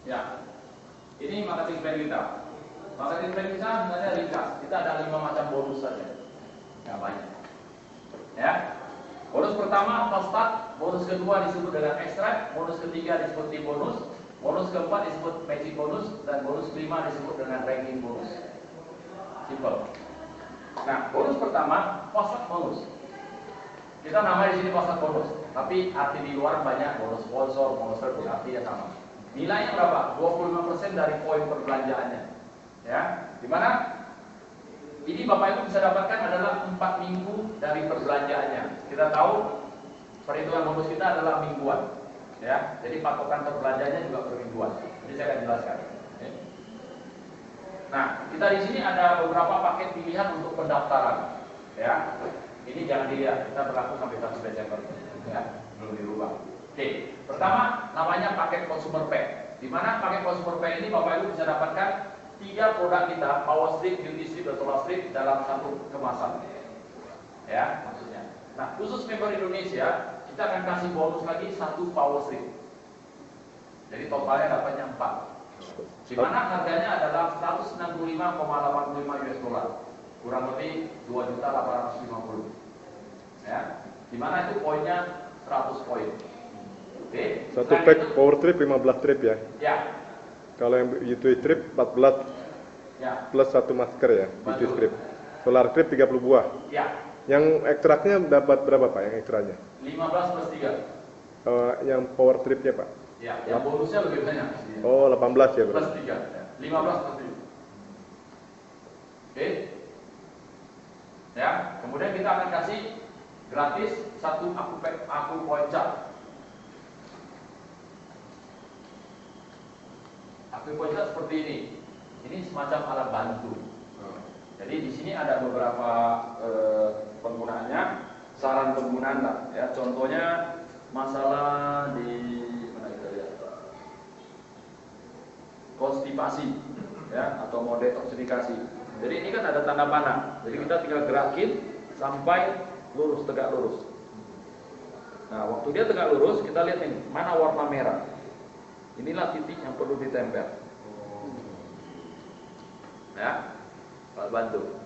Ya, ini marketing plan kita. Marketing plan kita sebenarnya ringkas. Kita ada 5 macam bonus saja. Nggak banyak. Ya. Bonus pertama fast start, bonus kedua disebut dengan extract, bonus ketiga disebut team bonus, bonus keempat disebut magic bonus, dan bonus kelima disebut dengan ranking bonus. Simple. Nah, bonus pertama fast start bonus. Kita namanya di sini fast start bonus, tapi arti di luar banyak bonus sponsor, bonus terbuk, artinya sama. Nilainya berapa? 25% dari poin perbelanjaannya. Ya, dimana ini Bapak Ibu bisa dapatkan adalah 4 minggu dari perbelanjaannya. Kita tahu perhitungan bonus kita adalah mingguan, ya. Jadi patokan perbelanjaannya juga per mingguan. Jadi saya akan jelaskan. Ya. Nah, kita di sini ada beberapa paket pilihan untuk pendaftaran, ya. Ini jangan dilihat, kita berlaku sampai 1 Desember, ya, belum dirubah. Oke, pertama namanya paket consumer pack. Di mana paket consumer pack ini Bapak Ibu bisa dapatkan 3 produk kita, Power Strip, Beauty Strip, dan Solar Strip dalam satu kemasan. Ya, maksudnya. Nah, khusus member Indonesia, kita akan kasih bonus lagi 1 Power Strip. Jadi totalnya dapatnya 4. Di mana harganya adalah 165,85 US dollar. Kurang lebih 2.850.000. Ya. Di mana itu poinnya 100 poin. Oke. Satu pack Power Strip 15 strip ya. Ya. Kalau yang beauty strip 14 Ya. plus 1 masker ya, beauty Betul. strip. Solar strip 30 buah. Ya. Yang ekstraknya dapat berapa Pak yang ekstranya? 15 plus 3. Yang power stripnya Pak? Ya, yang bonusnya lebih banyak. Oh 18 ya Plus berarti. 3. Ya. 15 plus 3. Oke. Ya, kemudian kita akan kasih gratis 1 aku point chart. Aku point chart seperti ini. Ini semacam alat bantu. Jadi di sini ada beberapa penggunaannya, saran penggunaan lah. Ya, contohnya masalah di mana kita lihat, konstipasi, ya, atau mau detoksifikasi. Jadi ini kan ada tanda panah. Jadi kita tinggal gerakin sampai lurus, tegak lurus. Nah, waktu dia tegak lurus, kita lihat ini mana warna merah. Inilah titik yang perlu ditempel. Ya, Pak bantu.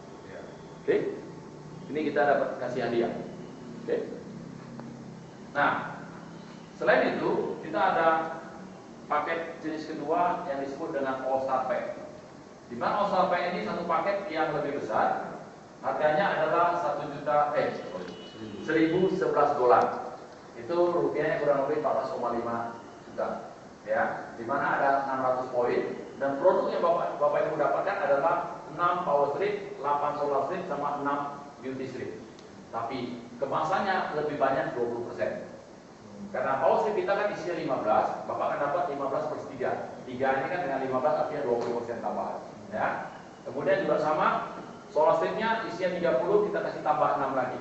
Oke, ini kita dapat kasih hadiah. Oke. Nah, selain itu kita ada paket jenis kedua yang disebut dengan All Star Pack. Di mana All Star Pack ini satu paket yang lebih besar, harganya adalah 1.011 dolar. Itu rupiahnya kurang lebih 14,5 juta. Ya, di mana ada 600 poin dan produk yang Bapak Ibu dapatkan adalah 6 power strip, 8 solar strip, sama 6 beauty strip. Tapi kemasannya lebih banyak 20%. Karena power strip kita kan isinya 15, Bapak akan dapat 15 plus 3. 3 ini kan dengan 15 artinya 20% tambahan. Ya. Kemudian juga sama, solar stripnya isinya 30, kita kasih tambah 6 lagi.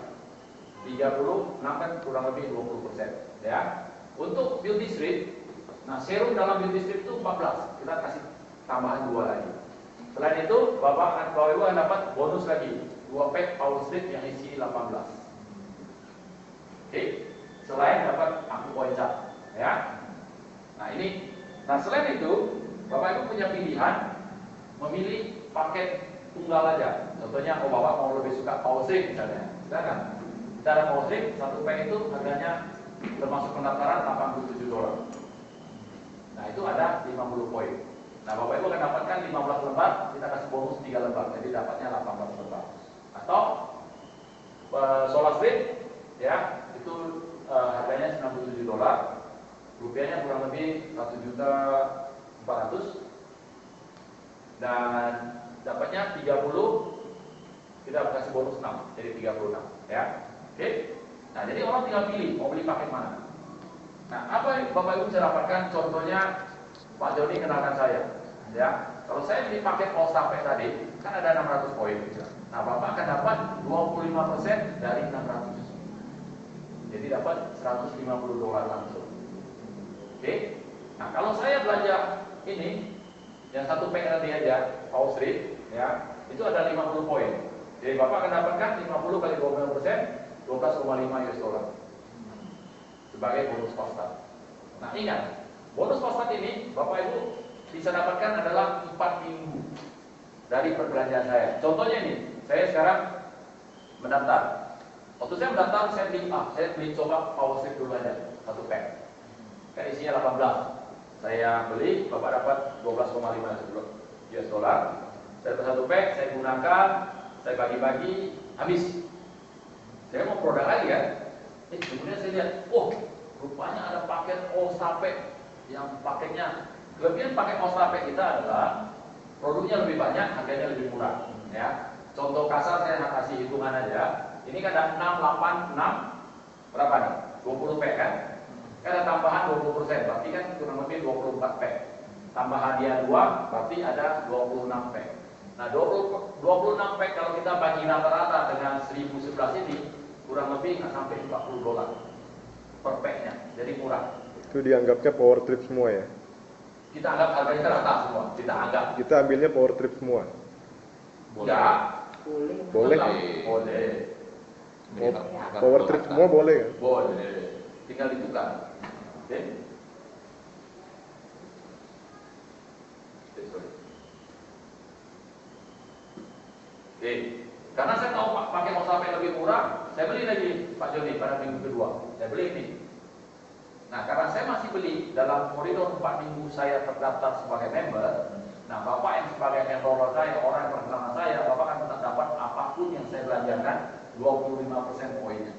30, 6 kan kurang lebih 20%. Ya. Untuk beauty strip, nah serum dalam beauty strip itu 14, kita kasih tambahan 2 lagi. Selain itu, Bapak Ibu akan dapat bonus lagi 2 pack power strip yang isi 18. Oke, selain dapat aku point chart, ya. Nah selain itu, Bapak Ibu punya pilihan memilih paket tunggal aja. Contohnya, Bapak mau lebih suka power strip misalnya, silakan. Cara power strip, 1 pack itu harganya termasuk pendaftaran 87 dolar. Nah itu ada 50 poin. Nah Bapak Ibu akan dapatkan 15 lembar, kita kasih bonus 3 lembar, jadi dapatnya 18 lembar. Atau solar strip, ya, itu harganya 97 dolar, rupiahnya kurang lebih 1.400.000, dan dapatnya 30, kita kasih bonus 6, jadi 36, ya. Oke. Nah jadi orang tinggal pilih mau beli paket mana. Nah, apa yang Bapak Ibu bisa dapatkan? Contohnya, Pak Joni kenalkan saya. Ya, kalau saya beli paket All Star Pack tadi, kan ada 600 poin. Nah, Bapak akan dapat 25% dari 600. Jadi dapat 150 dolar langsung. Oke. Nah, kalau saya belanja ini, yang 1 pack tadi aja, Power Strip, ya, itu ada 50 poin. Jadi Bapak akan dapatkan 50 kali 20%, 12,5 US dollar sebagai bonus pasta. Nah ingat, Bonus Postat ini, Bapak Ibu bisa dapatkan adalah 4 minggu dari perbelanjaan saya. Contohnya ini, saya sekarang mendaftar. Waktu saya mendaftar, saya beli coba power strip dulu aja, 1 pack. Kan isinya 18. Saya beli, Bapak dapat 12,5 US dollar. Saya dapat 1 pack, saya gunakan, saya bagi-bagi, habis. Saya mau produk lagi kan? Kemudian saya lihat, oh, rupanya ada paket Ostape yang paketnya. Kelebihan paket Ostape kita adalah produknya lebih banyak, harganya lebih murah. Ya, contoh kasar saya kasih hitungan aja. Ini kan ada 6, 8, 6, berapa nih? 20 pack kan? Ada tambahan 20%, berarti kan kurang lebih 24 pack. Tambah hadiah 2, berarti ada 26 pack. Nah, 26 pack kalau kita bagi rata-rata dengan 1011 ini, kurang lebih nggak sampai 40 dolar per packnya, jadi murah. Itu dianggapnya power trip semua ya? Kita anggap harganya rata semua, kita anggap. Kita ambilnya power trip semua? Enggak. Boleh? Boleh. Power trip semua boleh kan? Boleh. Tinggal ditukar. Oke. Oke. Karena saya tahu pakai Ostape lebih murah, saya beli lagi Pak Joni pada minggu kedua. Saya beli ini. Nah, karena saya masih beli dalam koridor 4 minggu saya terdaftar sebagai member. Nah, Bapak yang sebagai enroller saya, orang yang perkenaan saya, Bapak akan tetap dapat apapun yang saya belanjakan 25% poinnya.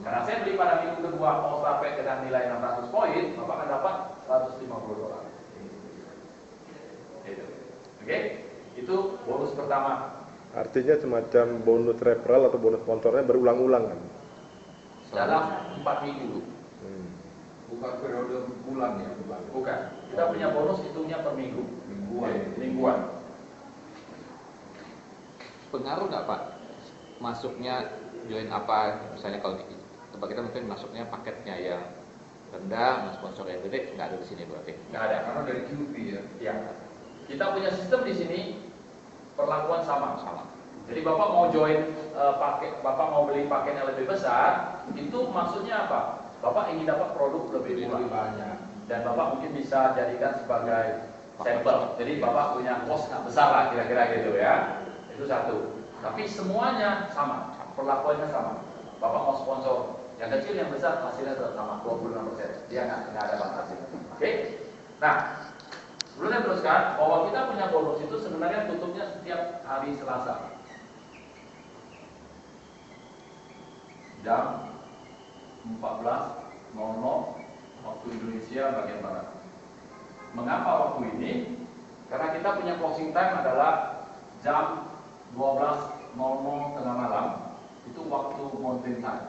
Karena saya beli pada minggu kedua Ostape dengan nilai 600 poin, Bapak akan dapat 150 dolar. Oke? Itu bonus pertama. Artinya semacam bonus referral atau bonus sponsornya berulang-ulang kan? Dalam 4 minggu. Bukan periode bulan ya? Bukan. Kita punya bonus hitungnya per minggu. Mingguan. Pengaruh nggak Pak? Masuknya join apa? Misalnya kalau di tempat kita mungkin masuknya paketnya yang rendah, sponsor yang gede, nggak ada di sini berarti? Nggak ada. Karena dari QP ya? Ya. Kita punya sistem di sini perlakuan sama. Sama. Jadi Bapak mau join paket, Bapak mau beli paket yang lebih besar, itu maksudnya apa? Bapak ingin dapat produk lebih murah. banyak. Dan Bapak mungkin bisa jadikan sebagai sampel. Jadi Bapak punya kos nggak besar lah kira-kira gitu ya. Itu satu. Tapi semuanya sama, perlakuannya sama. Bapak mau sponsor yang kecil yang besar hasilnya tetap sama 26%. Dia nggak ada batasnya. Oke? Nah, sebelum saya teruskan bahwa kita punya bonus itu sebenarnya tutupnya setiap hari Selasa. Jam 14.00 waktu Indonesia bagian barat. Mengapa waktu ini? Karena kita punya closing time adalah jam 12.00 tengah malam. Itu waktu Mountain Time,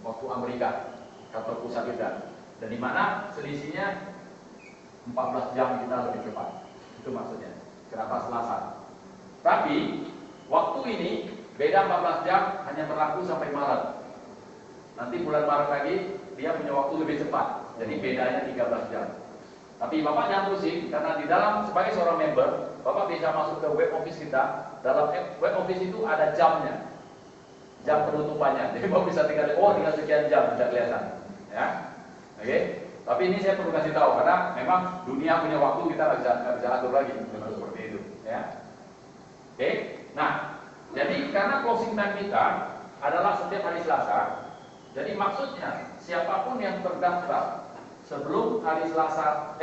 waktu Amerika, kantor pusat kita. Dan di mana selisihnya 14 jam kita lebih cepat. Itu maksudnya. Kenapa Selasa? Tapi waktu ini beda 14 jam hanya berlaku sampai Maret. Nanti bulan Maret lagi dia punya waktu lebih cepat. Jadi bedanya 13 jam. Tapi Bapak jangan pusing karena di dalam sebagai seorang member, Bapak bisa masuk ke web office kita. Dalam web office itu ada jamnya, jam penutupannya. Jadi Bapak bisa tinggal sekian jam bisa kelihatan. Ya, oke. Tapi ini saya perlu kasih tahu karena memang dunia punya waktu kita nggak bisa atur lagi seperti itu. Ya, oke. Nah, jadi karena closing time kita adalah setiap hari Selasa. Jadi maksudnya siapapun yang terdaftar sebelum hari Selasa,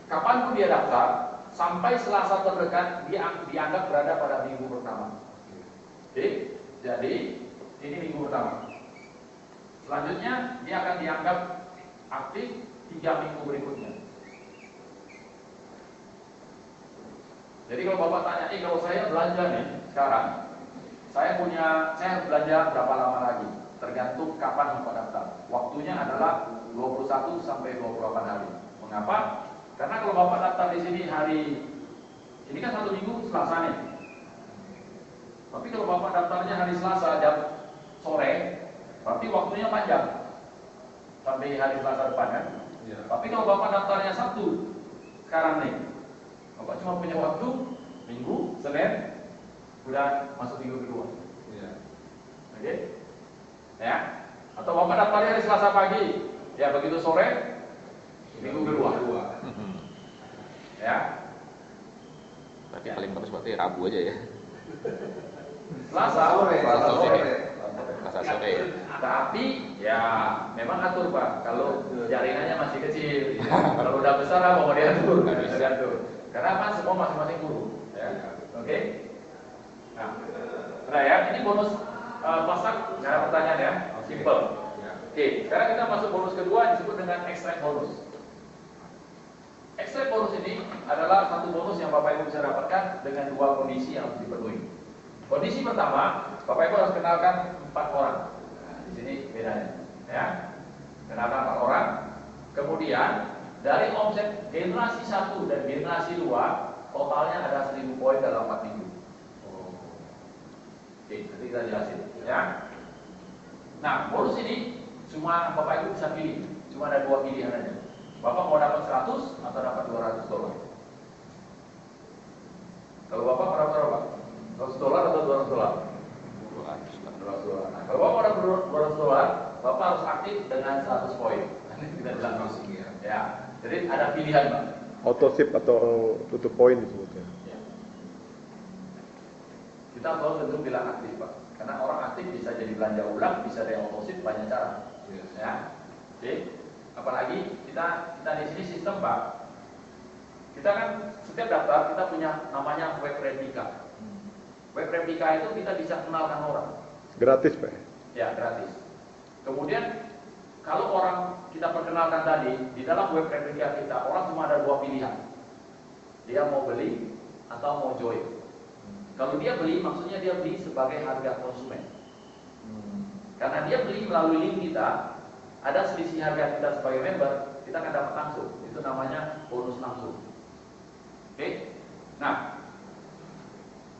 kapanpun dia daftar, sampai Selasa terdekat dia dianggap berada pada minggu pertama. Oke, jadi ini minggu pertama. Selanjutnya dia akan dianggap aktif 3 minggu berikutnya. Jadi kalau Bapak tanya, kalau saya belanja nih sekarang, saya harus belanja berapa lama lagi? Tergantung kapan Bapak daftar. Waktunya adalah 21 sampai 28 hari. Mengapa? Karena kalau Bapak daftar di sini ini kan 1 minggu Selasa nih. Tapi kalau Bapak daftarnya hari Selasa jam sore, berarti waktunya panjang sampai hari Selasa depan kan? Ya. Tapi kalau Bapak daftarnya Sabtu sekarang nih, Bapak cuma punya waktu Minggu, Senin, udah masuk minggu kedua. Ya. Oke? Ya. Atau Bapak daftarnya hari Selasa pagi, ya begitu sore minggu kedua. Ya. Berarti paling bagus berarti Rabu aja ya. Selasa sore. Selasa sore ya. Tapi ya memang atur Pak. Kalau jaringannya masih kecil, kalau udah besar apa mau diatur? Nggak bisa diatur. Karena kan semua masing-masing guru. Ya. Oke. Nah ya, ini bonus pasak. Nggak ada pertanyaan ya, simple. Oke, sekarang kita masuk bonus kedua disebut dengan extract bonus. Extract bonus ini adalah satu bonus yang Bapak Ibu bisa dapatkan dengan dua kondisi yang harus dipenuhi. Kondisi pertama, Bapak Ibu harus kenalkan 4 orang. Nah, di sini bedanya, ya. Kenalkan 4 orang. Kemudian dari omset generasi 1 dan generasi 2 totalnya ada 1000 poin dalam 4 minggu. Oke, nanti kita jelasin, ya. Nah, bonus ini cuma Bapak Ibu bisa pilih, cuma ada 2 pilihan aja. Bapak mau dapat 100 atau dapat $200. Kalau Bapak mau dapat berapa? $100 atau $200? $200. Nah, kalau Bapak mau dapat $200, Bapak harus aktif dengan 100 poin. Nanti kita bilang ya. Jadi ada pilihan, Pak. Auto ship atau tutup poin disebutnya. Ya. Kita selalu tentu bilang aktif, Pak. Karena orang aktif bisa jadi belanja ulang, bisa dari auto ship, banyak cara. Ya. Oke. Apalagi kita di sini sistem Pak. Kita kan setiap daftar kita punya namanya web replika. Web replika itu kita bisa kenalkan orang. Gratis Pak? Ya gratis. Kemudian kalau orang kita perkenalkan tadi di dalam web replika kita, orang cuma ada 2 pilihan. Dia mau beli atau mau join. Kalau dia beli, maksudnya dia beli sebagai harga konsumen. Karena dia beli melalui link kita, ada selisih harga kita sebagai member, kita akan dapat langsung. Itu namanya bonus langsung. Oke? Nah,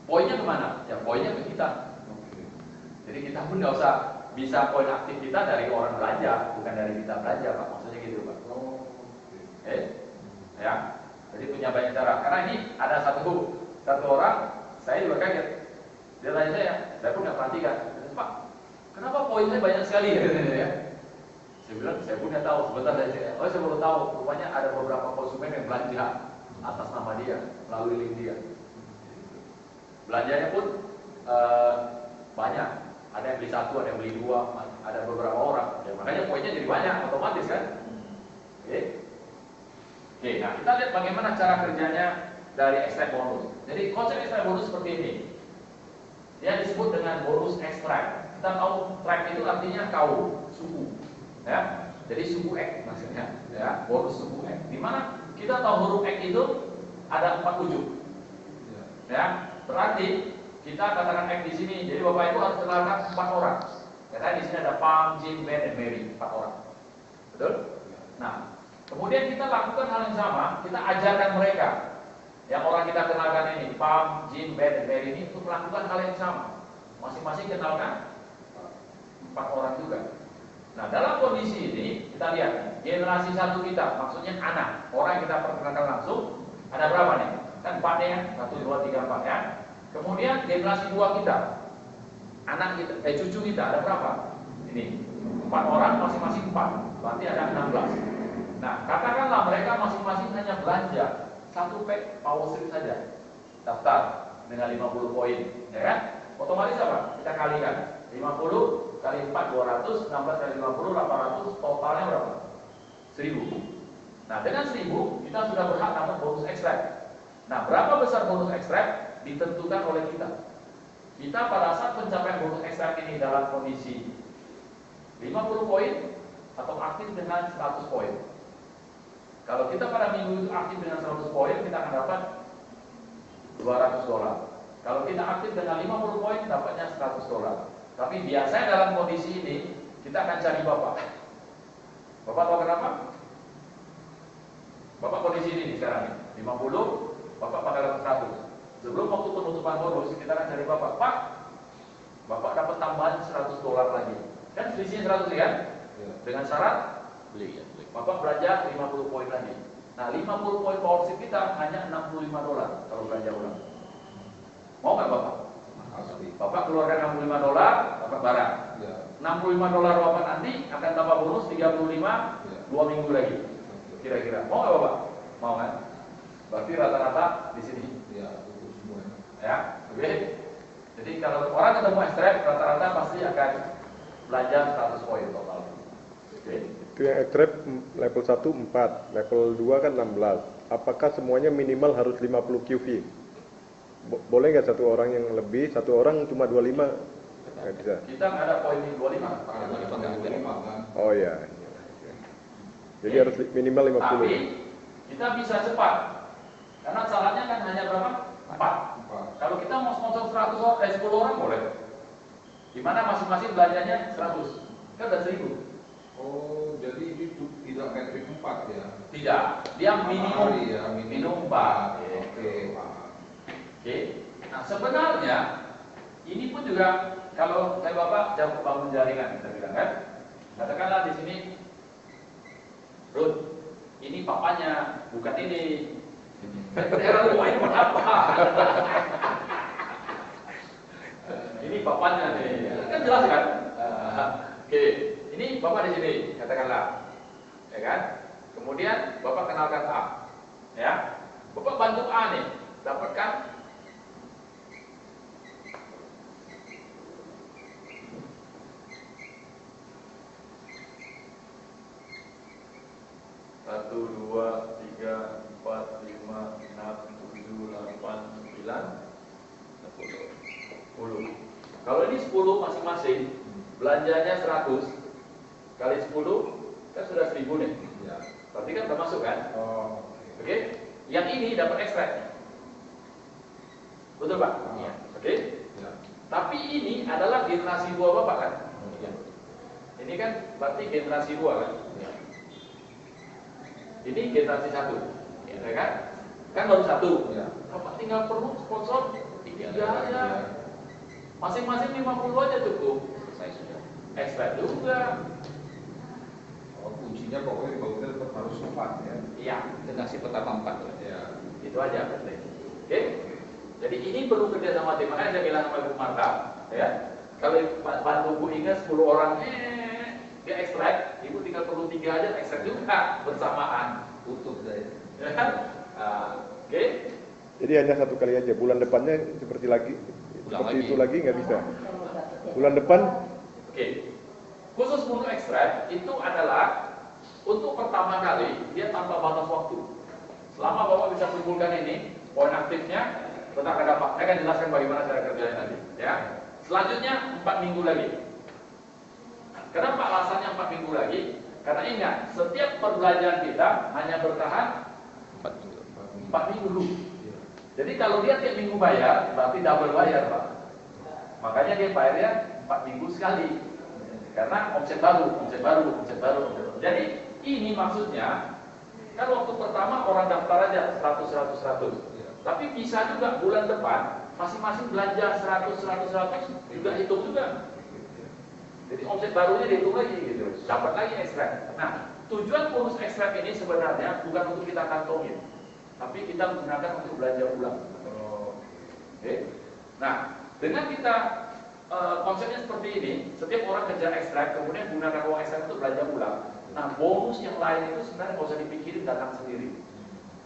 poinnya kemana? Ya poinnya ke kita. Jadi kita pun nggak usah bisa poin aktif kita dari orang belanja, bukan dari kita belanja, Pak. Maksudnya gitu, Pak. Oke? Ya. Jadi punya banyak cara. Karena ini ada satu orang, saya juga kaget. Dia tanya saya pun nggak perhatikan. Pak, kenapa poin saya banyak sekali ya? Saya bilang, saya pun nggak tahu. Sebentar saya baru tahu. Rupanya ada beberapa konsumen yang belanja atas nama dia, melalui link dia. Belanjanya pun banyak. Ada yang beli 1, ada yang beli 2, ada beberapa orang. Ya, makanya poinnya jadi banyak, otomatis kan? Oke. Oke, nah kita lihat bagaimana cara kerjanya dari extract bonus. Jadi konsep extract bonus seperti ini. Dia disebut dengan bonus extract. Kita tahu track itu artinya kaum, suku. Ya, jadi suku X maksudnya, ya, bonus suku X. Di mana kita tahu huruf X itu ada 4 ujung. Ya, berarti kita katakan X di sini. Jadi Bapak Ibu harus kenalkan 4 orang. Karena di sini ada Pam, Jim, Ben, dan Mary, 4 orang. Betul? Nah, kemudian kita lakukan hal yang sama. Kita ajarkan mereka yang orang kita kenalkan ini, Pam, Jim, Ben, dan Mary ini untuk melakukan hal yang sama. Masing-masing kenalkan 4 orang juga. Nah, dalam kondisi ini kita lihat generasi 1 kita, maksudnya anak, orang yang kita perkenalkan langsung, ada berapa nih? Kan 4 ya, 1, 2, 3, 4 ya. Kemudian generasi 2 kita, anak kita, cucu kita ada berapa? Ini 4 orang, masing-masing 4, berarti ada 16. Nah, katakanlah mereka masing-masing hanya belanja 1 pack power strip saja, daftar dengan 50 poin, ya kan? Otomatis apa? Kita kalikan 50 kali 4, 200, 16 kali 50, 800, totalnya berapa? 1000. Nah, dengan 1000 kita sudah berhak dapat bonus extract. Nah, berapa besar bonus extract ditentukan oleh kita. Kita pada saat pencapaian bonus extract ini dalam kondisi 50 poin atau aktif dengan 100 poin. Kalau kita pada minggu itu aktif dengan 100 poin, kita akan dapat $200. Kalau kita aktif dengan 50 poin, dapatnya $100. Tapi biasanya dalam kondisi ini kita akan cari Bapak. Bapak tahu kenapa? Bapak kondisi ini sekarang nih, 50, Bapak bakal dapat 100. Sebelum waktu penutupan bonus kita akan cari Bapak. Pak, Bapak dapat tambahan $100 lagi. Kan selisihnya 100 kan? Dengan syarat Beli. Bapak belanja 50 poin lagi. Nah, 50 poin power shift kita hanya $65 kalau belanja ulang. Mau nggak Bapak? Bapak keluarkan $65, dapat barang. $65 Bapak nanti akan tambah bonus 35, 2 minggu lagi. kira-kira. Mau nggak Bapak? Mau kan? Berarti rata-rata di sini. Ya, utuh semuanya. Ya, oke. Jadi kalau orang ketemu ekstrak, rata-rata pasti akan belanja 100 poin total. Oke. Itu yang ekstrep level 1 4, level 2 kan 16. Apakah semuanya minimal harus 50 QV? Boleh nggak satu orang yang lebih, satu orang cuma 25? Nggak bisa. Kita nggak ada poin 25. Kan? Oh ya. Jadi harus minimal 50. Tapi kita bisa cepat. Karena syaratnya kan hanya berapa? 4. Kalau kita mau sponsor 10 orang boleh. Dimana masing-masing belanjanya 100. Kan udah 1000. Oh, jadi ini tidak metrik 4 ya? Tidak. Dia minimum Hari ya, minimum 4. Oke, Pak. Oke. Nah, sebenarnya ini pun juga kalau kayak Bapak jauh bangun jaringan kita bilang kan. Katakanlah di sini Ruth, ini papanya, bukan ini. Daerah rumah ini buat apa? Ini bapaknya nih, kan jelas kan? Oke, ini bapak di sini, katakanlah, ya kan? Kemudian bapak kenalkan A, ya. Bapak bantu A nih, dapatkan satu, dua, tiga, 4, 5, 6, 7, 8, 9, 10. Kalau ini 10 masing-masing, belanjanya 100 kali 10 kan sudah 1000 nih. Ya. Berarti kan udah masuk kan? Oh, Oke. Yang ini dapat ekstrak. Betul Pak? Iya. Oke. ya. Tapi ini adalah generasi buah Bapak kan? Ya. Ini kan berarti generasi buah kan? Ya. Ini generasi 1, ya kan? Kan baru 1. Ya. Bapak tinggal perlu sponsor 3 aja. Ya. Masing-masing 50 aja cukup. Saya sudah. Ekstrak juga. Oh, kuncinya pokoknya bagusnya tetap harus 4 ya. Iya, Generasi pertama 4 tuh. Ya. itu aja penting. Oke? Jadi ini perlu kerja sama tim. Makanya saya bilang sama Ibu Marta, ya. Kalau bantu Bu Inga 10 orang, dia ekstrak, Ibu tinggal perlu 3 aja ekstrak juga bersamaan. Utuh saya. Ya kan? Oke? Jadi hanya satu kali aja. Bulan depannya seperti itu lagi nggak bisa. Bulan depan Oke. Khusus untuk ekstrak itu adalah untuk pertama kali dia tanpa batas waktu. Selama Bapak bisa kumpulkan ini, poin aktifnya tetap ada Pak. Saya akan jelaskan bagaimana cara kerjanya nanti. Ya. Selanjutnya 4 minggu lagi. Kenapa alasannya 4 minggu lagi? Karena ingat, setiap perbelanjaan kita hanya bertahan 4 minggu. 4 minggu dulu. Jadi kalau dia tiap minggu bayar, berarti double bayar Pak. Makanya dia bayarnya 4 minggu sekali. Karena omset baru. Jadi ini maksudnya, kan waktu pertama orang daftar aja 100. Tapi bisa juga bulan depan masing-masing belanja 100 juga hitung juga. Jadi omset barunya dihitung lagi gitu, dapat lagi ekstrak. Nah, tujuan bonus ekstrak ini sebenarnya bukan untuk kita kantongin, tapi kita menggunakan untuk belanja ulang. Oke. Nah, dengan kita konsepnya seperti ini, setiap orang kerja ekstrak, kemudian gunakan uang ekstrak untuk belanja ulang. Nah, bonus yang lain itu sebenarnya nggak usah dipikirin, datang sendiri.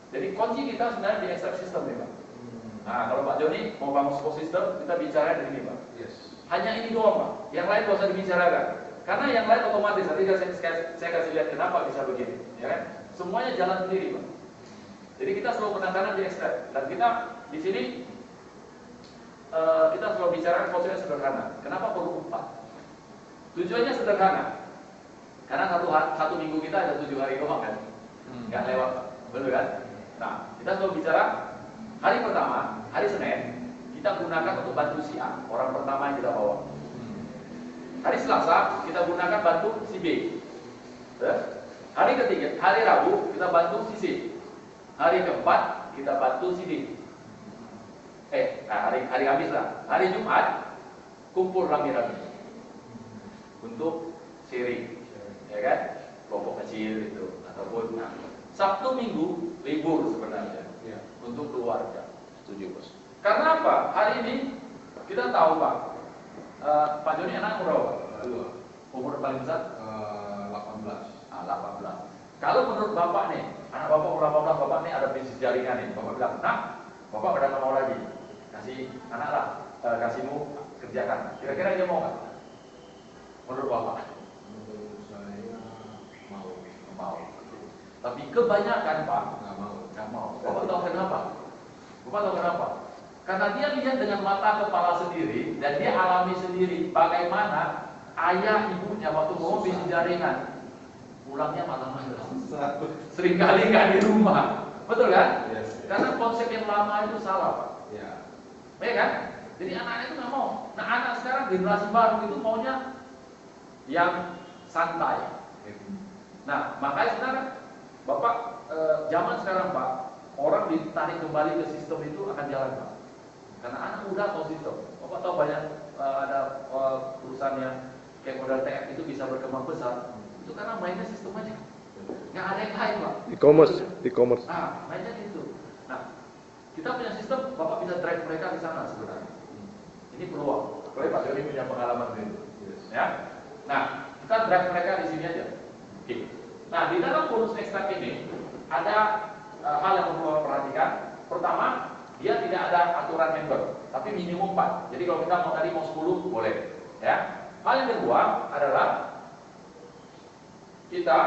Jadi kunci kita sebenarnya di ekstrak sistem nih Pak. Nah, kalau Pak Joni mau bangun support system, kita bicara dari ini Pak. Yes. Hanya ini doang Pak, yang lain nggak usah dibicarakan. Karena yang lain otomatis, nanti saya kasih lihat kenapa bisa begini, ya kan? Semuanya jalan sendiri Pak. Jadi kita selalu penekanan di ekstrak, dan kita di sini kita selalu bicarakan konsepnya sederhana. Kenapa perlu 4? Tujuannya sederhana. Karena satu minggu kita ada 7 hari doang kan, nggak lewat, betul kan? Nah, kita selalu bicara hari pertama, hari Senin, kita gunakan untuk bantu si A, orang pertama yang kita bawa. Hari Selasa kita gunakan bantu si B. Hari ketiga, hari Rabu kita bantu si C. Hari keempat kita bantu si D. Hari Kamis lah. Hari Jumat kumpul rame-rame untuk sharing, ya kan? Kelompok kecil itu ataupun Sabtu Minggu libur sebenarnya Ya. untuk keluarga. Setuju Bos. Karena apa? Hari ini kita tahu Pak, Pak Joni anak umur berapa? 2. Umur paling besar? 18. 18. Kalau menurut Bapak nih, anak Bapak umur 18, Bapak nih ada bisnis jaringan nih. Bapak bilang, nah, Bapak udah nggak mau lagi. Kasih anak lah, kasihmu kerjakan. Kira-kira dia mau nggak? Menurut Bapak? Menurut saya mau. Mau. Tapi kebanyakan Pak, Nggak mau. nggak mau. Bapak tahu kenapa? Bapak tahu kenapa? Karena dia lihat dengan mata kepala sendiri dan dia alami sendiri bagaimana ayah ibunya waktu mau bisnis jaringan pulangnya malam-malam. Seringkali nggak di rumah, betul kan? Yes. Karena konsep yang lama itu salah Pak. Ya. Ya kan? Jadi anak-anak itu nggak mau. Nah anak sekarang generasi baru itu maunya yang santai. Nah makanya sekarang Bapak zaman sekarang Pak, orang ditarik kembali ke sistem itu akan jalan Pak. Karena anak muda tahu sistem. Bapak tahu banyak ada perusahaan yang kayak modal TF itu bisa berkembang besar. Itu karena mainnya sistem aja. Nggak ada yang lain Pak. E-commerce. Nah mainnya gitu. Nah kita punya sistem, Bapak bisa drive mereka di sana sebenarnya. Ini peluang. Apalagi Pak Joni punya pengalaman itu. Ya. Nah kita drive mereka di sini aja. Oke. Nah di dalam bonus ekstra ini ada hal yang perlu Bapak perhatikan. Pertama, dia tidak ada aturan member, tapi minimum 4. Jadi kalau kita mau tadi mau 10 boleh. Ya. Hal yang kedua adalah kita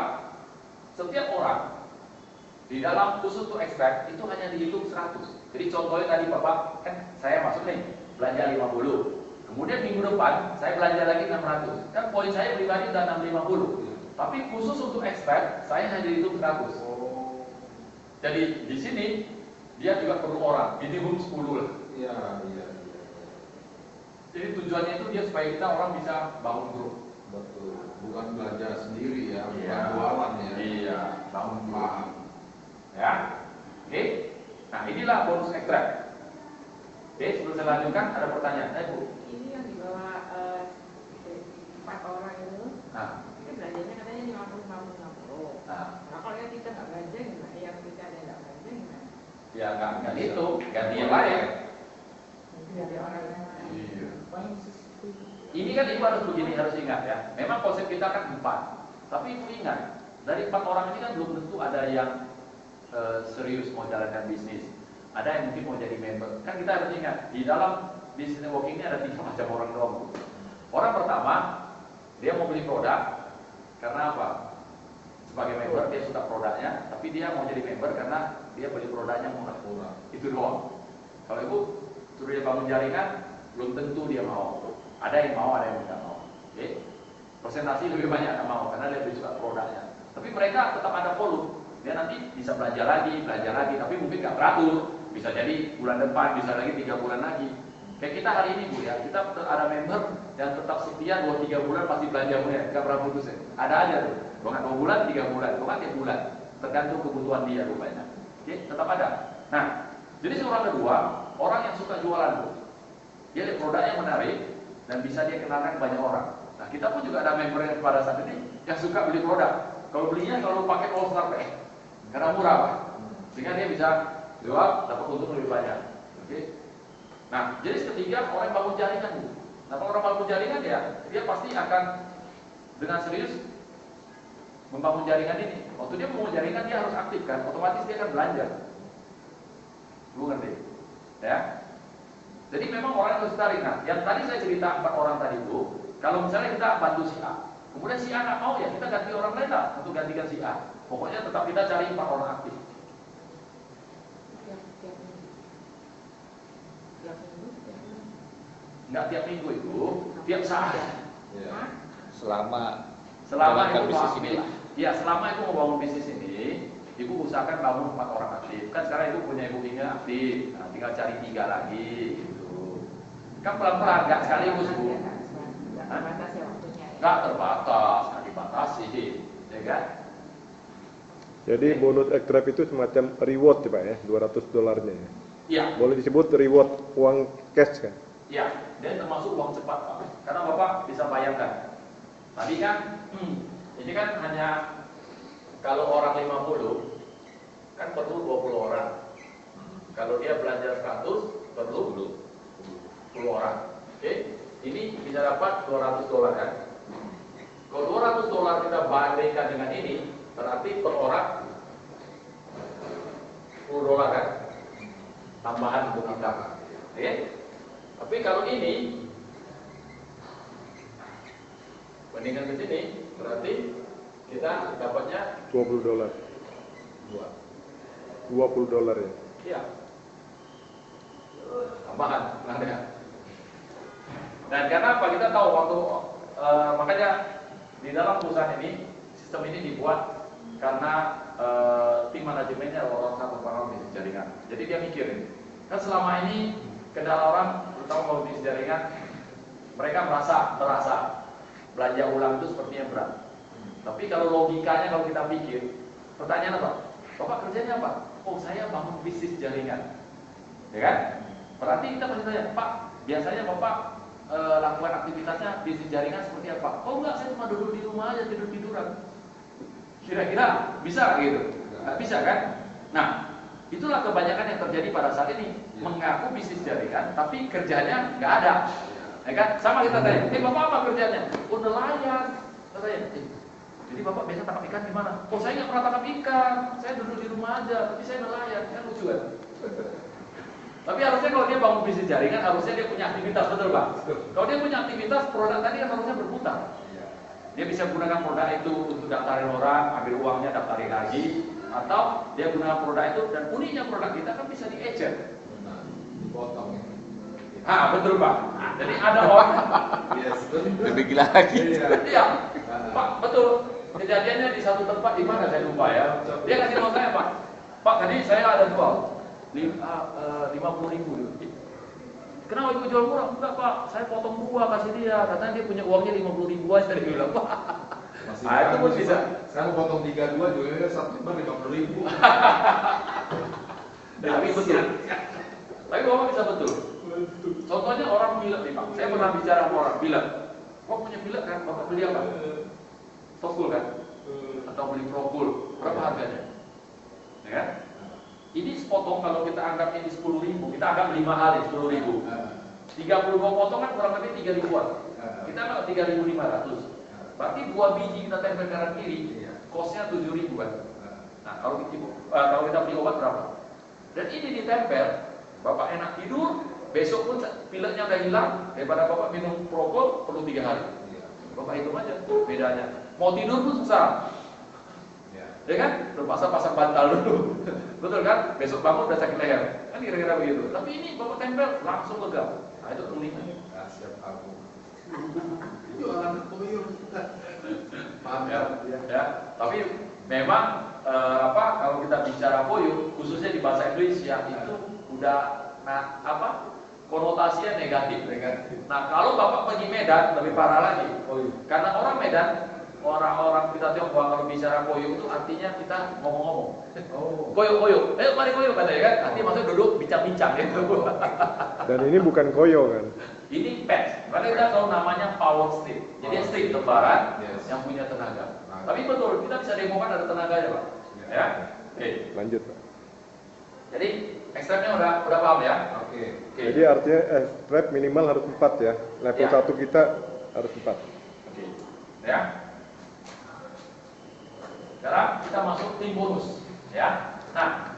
setiap orang di dalam khusus to expect itu hanya dihitung 100. Jadi contohnya tadi Bapak kan saya masuk nih belanja 50. Kemudian minggu depan saya belanja lagi 600. Kan poin saya pribadi udah 650. Tapi khusus untuk expect saya hanya dihitung 100. Jadi di sini dia juga perlu orang minimum 10 lah. Iya. Jadi tujuannya itu dia supaya kita orang bisa bangun grup. Betul. Bukan belanja sendiri ya, bukan Iya. jualan ya. Iya, bangun grup. Paham. Ya, oke. Nah inilah bonus ekstrak. Oke, sebelum saya lanjutkan ada pertanyaan, Bu. Ini yang dibawa 4 orang itu, Nah, itu belanjanya katanya 50-50. nah, Nah kalau yang kita nggak belanja gimana? Yang kita ada nggak belanja gimana? ya nggak itu, ganti yang lain. Jadi orang yang Iya. lain. Ini kan Ibu harus begini, harus ingat ya. Memang konsep kita kan 4, tapi Ibu ingat dari 4 orang ini kan belum tentu ada yang serius mau jalankan bisnis. Ada yang mungkin mau jadi member. Kan kita harus ingat di dalam bisnis networking ini ada 3 macam orang doang. Bu. Orang pertama dia mau beli produk karena apa? Sebagai member dia suka produknya, tapi dia mau jadi member karena dia beli produknya murah. Itu doang. Kalau Ibu suruh dia bangun jaringan, belum tentu dia mau. Ada yang mau, ada yang tidak mau. Oke? Presentasi lebih banyak yang mau karena dia lebih suka produknya. Tapi mereka tetap ada volume. Dia nanti bisa belanja lagi, tapi mungkin nggak teratur. Bisa jadi bulan depan, bisa lagi 3 bulan lagi. Kayak kita hari ini Bu ya, kita ada member yang tetap setia 2-3 bulan pasti belanja mulai, nggak pernah putus ya. Ada aja tuh, bukan 2 bulan, 3 bulan, bukan tiap bulan, tergantung kebutuhan dia rupanya. Oke, tetap ada. Nah, jadi orang kedua, orang yang suka jualan Bu. Dia lihat produknya menarik dan bisa dia kenalkan banyak orang. Nah, kita pun juga ada member yang pada saat ini yang suka beli produk. Kalau belinya kalau pakai All Star Pay, karena murah Pak, sehingga dia bisa jual, dapat untung lebih banyak. Oke. Nah, jadi ketiga orang yang bangun jaringan. Nah, kalau orang bangun jaringan ya, dia pasti akan dengan serius membangun jaringan ini. Waktu dia membangun jaringan dia harus aktifkan, otomatis dia akan belanja. Lu ngerti? Ya. Jadi memang orang harus tarik. Nah, yang tadi saya cerita 4 orang tadi itu, kalau misalnya kita bantu si A, kemudian si A nggak mau ya kita ganti orang lain lah untuk gantikan si A. Pokoknya tetap kita cari 4 orang aktif. Nggak tiap minggu itu, tiap saat. Ya. Selama Selama jalankan ibu bisnis mau inilah. ya selama ibu mau bangun bisnis ini, ibu usahakan bangun 4 orang aktif. Kan sekarang ibu punya ibu Inga aktif, nah, tinggal cari 3 lagi gitu. Kan pelan-pelan, nggak sekaligus Bu. Nggak terbatas ya waktunya ya. Nggak terbatas, nggak dibatasi, ya kan? Jadi bonus ekstrap itu semacam reward ya Pak ya, $200 ya. Iya, Boleh disebut reward uang cash kan? iya. Dan termasuk uang cepat Pak. Karena Bapak bisa bayangkan. Tadi kan, ini kan hanya kalau orang 50 kan perlu 20 orang. Kalau dia belanja 100 perlu 10 orang. Oke, ini bisa dapat $200 kan? Kalau $200 kita bandingkan dengan ini, berarti per orang $10 kan? Tambahan untuk kita. Oke? Tapi kalau ini bandingkan ke sini, berarti kita dapatnya $20. $20 ya. iya. Tambahan, ada. Dan karena apa? Kita tahu waktu makanya di dalam perusahaan ini sistem ini dibuat karena tim manajemennya orang sangat berpengalaman bisnis jaringan. Jadi dia mikir ini. Kan selama ini kendala orang, terutama kalau bisnis jaringan, mereka merasa belanja ulang itu sepertinya berat. Tapi kalau logikanya kalau kita pikir, pertanyaan apa? Bapak kerjanya apa? Oh, saya bangun bisnis jaringan. Ya kan? Berarti kita pasti tanya, Pak, biasanya Bapak lakukan aktivitasnya bisnis jaringan seperti apa? Oh enggak, saya cuma duduk di rumah aja tidur-tiduran. Kira-kira bisa gitu? Nggak bisa kan? Nah, itulah kebanyakan yang terjadi pada saat ini. Mengaku bisnis jaringan, tapi kerjanya nggak ada. Ya kan? Sama kita tanya, Bapak apa kerjanya? Oh, nelayan. Katanya, jadi Bapak biasa tangkap ikan di mana? Oh, saya nggak pernah tangkap ikan. Saya duduk di rumah aja, tapi saya nelayan. Kan lucu kan? Tapi harusnya kalau dia bangun bisnis jaringan, harusnya dia punya aktivitas, betul Pak? Kalau dia punya aktivitas, produk tadi kan harusnya berputar. Dia bisa gunakan produk itu untuk daftarin orang, ambil uangnya, daftarin lagi, atau dia gunakan produk itu, dan uniknya produk kita kan bisa di-agent. Dipotong ya. Ah, betul Pak. Jadi ada orang, Lebih gila lagi. iya, Pak, betul. Kejadiannya di satu tempat di mana saya lupa ya. Dia kasih tahu saya, Pak, tadi saya ada jual 50.000. Kenapa ibu jual murah? Enggak Pak, saya potong 2 kasih dia. Katanya dia punya uangnya 50.000 aja. Dia bilang, Pak. Ah, itu pun bisa. Saya mau potong 32, jualnya 1 lembar 50.000. Tapi betul. Tapi Bapak bisa betul. Contohnya orang bilang nih Pak. Saya pernah bicara sama orang bilang, Bapak punya bilang kan? Bapak beli apa? Tokul kan? Atau beli Prokul. Berapa harganya? Ya kan? Ini sepotong kalau kita anggap ini 10.000, kita anggap 5 hari 10.000. 32 potongan kurang lebih 3.000-an. Kita anggap 3.500. Berarti 2 biji kita tempel kanan kiri, kosnya 7.000 kan. Nah, kalau kita beli obat berapa? Dan ini ditempel, Bapak enak tidur, besok pun pileknya udah hilang, daripada Bapak minum Prokol perlu 3 hari. Bapak hitung aja bedanya. Mau tidur pun susah. Ya kan? Pasang bantal dulu. Betul kan? Besok bangun udah sakit leher. Kan kira-kira begitu. Tapi ini Bapak tempel langsung lega. Nah, itu uniknya. Siap aku. Itu alat koyor. Paham Ya. Tapi memang kalau kita bicara koyo, khususnya di bahasa Indonesia itu udah konotasinya negatif. Nah, kalau Bapak pergi Medan lebih parah lagi. Karena orang Medan, orang kita Tionghoa kalau bicara koyo itu artinya kita ngomong-ngomong. Koyo, mari koyo katanya kan. Artinya maksudnya duduk bincang-bincang gitu. Dan ini bukan koyo kan? Ini pets. Karena kita tahu namanya power stick. Jadi stick lebaran yang punya tenaga. Tapi betul, kita bisa demokan ada tenaganya, Pak. Ya. Oke. Lanjut Pak. Jadi ekstremnya udah paham ya? Oke. Jadi artinya strap minimal harus 4 ya. Level Ya. 1 kita harus 4. Oke. Ya. Sekarang kita masuk tim bonus, ya. Nah,